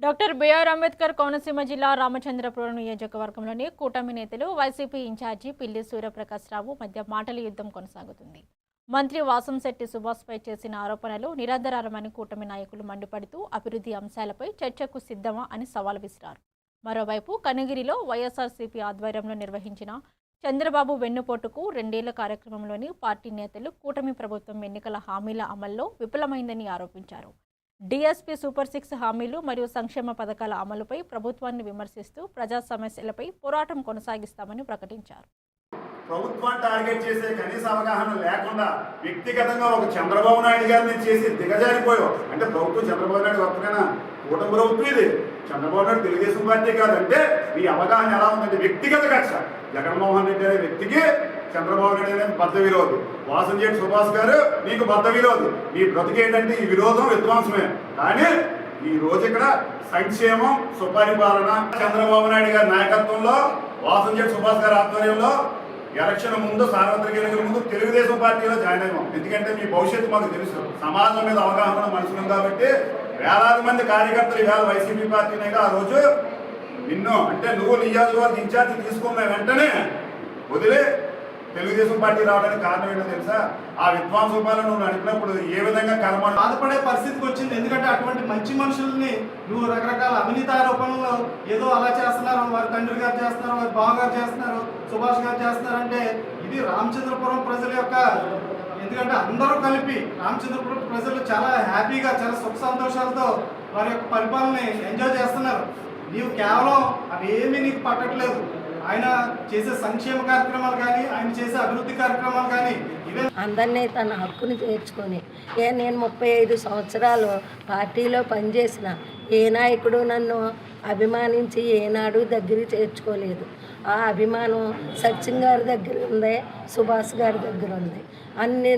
Doctor BR Ambedkar Konaseema జిల్లా రామచంద్రపురం నియోజకవర్గంలోని కూటమి నేతలు వైసీపీ ఇన్ఛార్జి పిల్లి సూర్యప్రకాశ్రావు మధ్య మాటల యుద్ధం కొనసాగుతుంది. మంత్రి వాసంశెట్టి సుభాష్పై చేసిన ఆరోపణలు నిరాధారమని కూటమి నాయకులు మండిపడుతూ అభివృద్ధి అంశాలపై చర్చకు సిద్ధమా అని సవాల్ విసిరారు. మరోవైపు కనిగిరిలో వైఎస్ఆర్సీపీ ఆధ్వర్యంలో నిర్వహించిన చంద్రబాబు వెన్నుపోటుకు 2 ఏళ్ల కార్యక్రమంలోని పార్టీ నేతలు కూటమి ప్రభుత్వం ఎన్నికల హామీల అమల్లో విఫలమైందని ఆరోపించారు. డీఎస్పీ సూపర్ 6 హామీలు మరియు సంక్షేమ పథకాల అమలుపై ప్రభుత్వాన్ని విమర్శిస్తూ ప్రజా సమస్యలపై పోరాటం కొనసాగిస్తామని ప్రకటించారు. ప్రభుత్వాన్ని టార్గెట్ చేసే కనీస అవగాహన లేకుండా వ్యక్తిగతంగా ఒక చంద్రబాబు నాయుడు గారిని చేసి దిగజారిపోయావు. అంటే ప్రభుత్వం చంద్రబాబు నాయుడు వస్తేనా కూటమి ప్రభుత్వం ఇది. చంద్రబాబు నాయుడు తెలుగుదేశం పార్టీ కాదంటే మీ అవగాహన ఎలా ఉందంటే వ్యక్తిగత కక్ష. జగన్మోహన్ రెడ్డి అనే వ్యక్తికి చంద్రబాబు నాయుడు అనేది బద్ద విరోధి. వాసంశెట్టి సుభాష్ గారు మీకు బద్ద విరోధి. మీ బ్రతికేంటంటే ఈ విరోధం విధ్వంసమే. కానీ ఈ రోజు ఇక్కడ సంక్షేమం సుపరిపాలన చంద్రబాబు నాయుడు గారి నాయకత్వంలో వాసంశెట్టి సుభాష్ గారి ఆధ్వర్యంలో ఎలక్షన్ ముందు సార్వత్రిక ఎన్నికల ముందు తెలుగుదేశం పార్టీలో జాయిన్ అయ్యాం. ఎందుకంటే మీ భవిష్యత్తు మాకు తెలుసు. సమాజం మీద అవగాహన మనసులు కాబట్టి వేలాది మంది కార్యకర్తలు ఇవాళ వైసీపీ పార్టీనేగా ఆ రోజు నిన్ను అంటే నువ్వు నియోజకవర్గ ఇన్ఛార్జి తీసుకున్న వెంటనే వదిలే తెలుగుదేశం పార్టీ రావడానికి కారణం ఏంటో తెలుసా? ఆ విధ్వంసోపాలను నువ్వు నడిపినప్పుడు ఏ విధంగా కర్మ బాధపడే పరిస్థితికి వచ్చింది. ఎందుకంటే అటువంటి మంచి మనుషుల్ని నువ్వు రకరకాల అవినీతి ఆరోపణలు ఏదో అలా చేస్తున్నారు, వారి తండ్రి గారు చేస్తున్నారు, వారి బావగారు చేస్తున్నారు, సుభాష్ గారు చేస్తున్నారంటే ఇది రామచంద్రపురం ప్రజల యొక్క, ఎందుకంటే అందరూ కలిపి రామచంద్రపురం ప్రజలు చాలా హ్యాపీగా చాలా సుఖ సంతోషాలతో వారి యొక్క పరిపాలనని ఎంజాయ్ చేస్తున్నారు. నీవు కేవలం అవి ఏమీ నీకు పట్టట్లేదు. ఆయన చేసే సంక్షేమ కార్యక్రమాలు కానీ ఆయన చేసే అభివృద్ధి కార్యక్రమాలు కానీ ఇవే అందరినీ తన హక్కుని తీర్చుకొని నేను 35 సంవత్సరాలు పార్టీలో పనిచేసిన ఏ నాయకుడు నన్ను అభిమానించి ఏనాడు దగ్గర చేర్చుకోలేదు. ఆ అభిమానం సచిన్ గారి దగ్గర ఉంది, సుభాష్ గారి దగ్గర ఉంది. అన్ని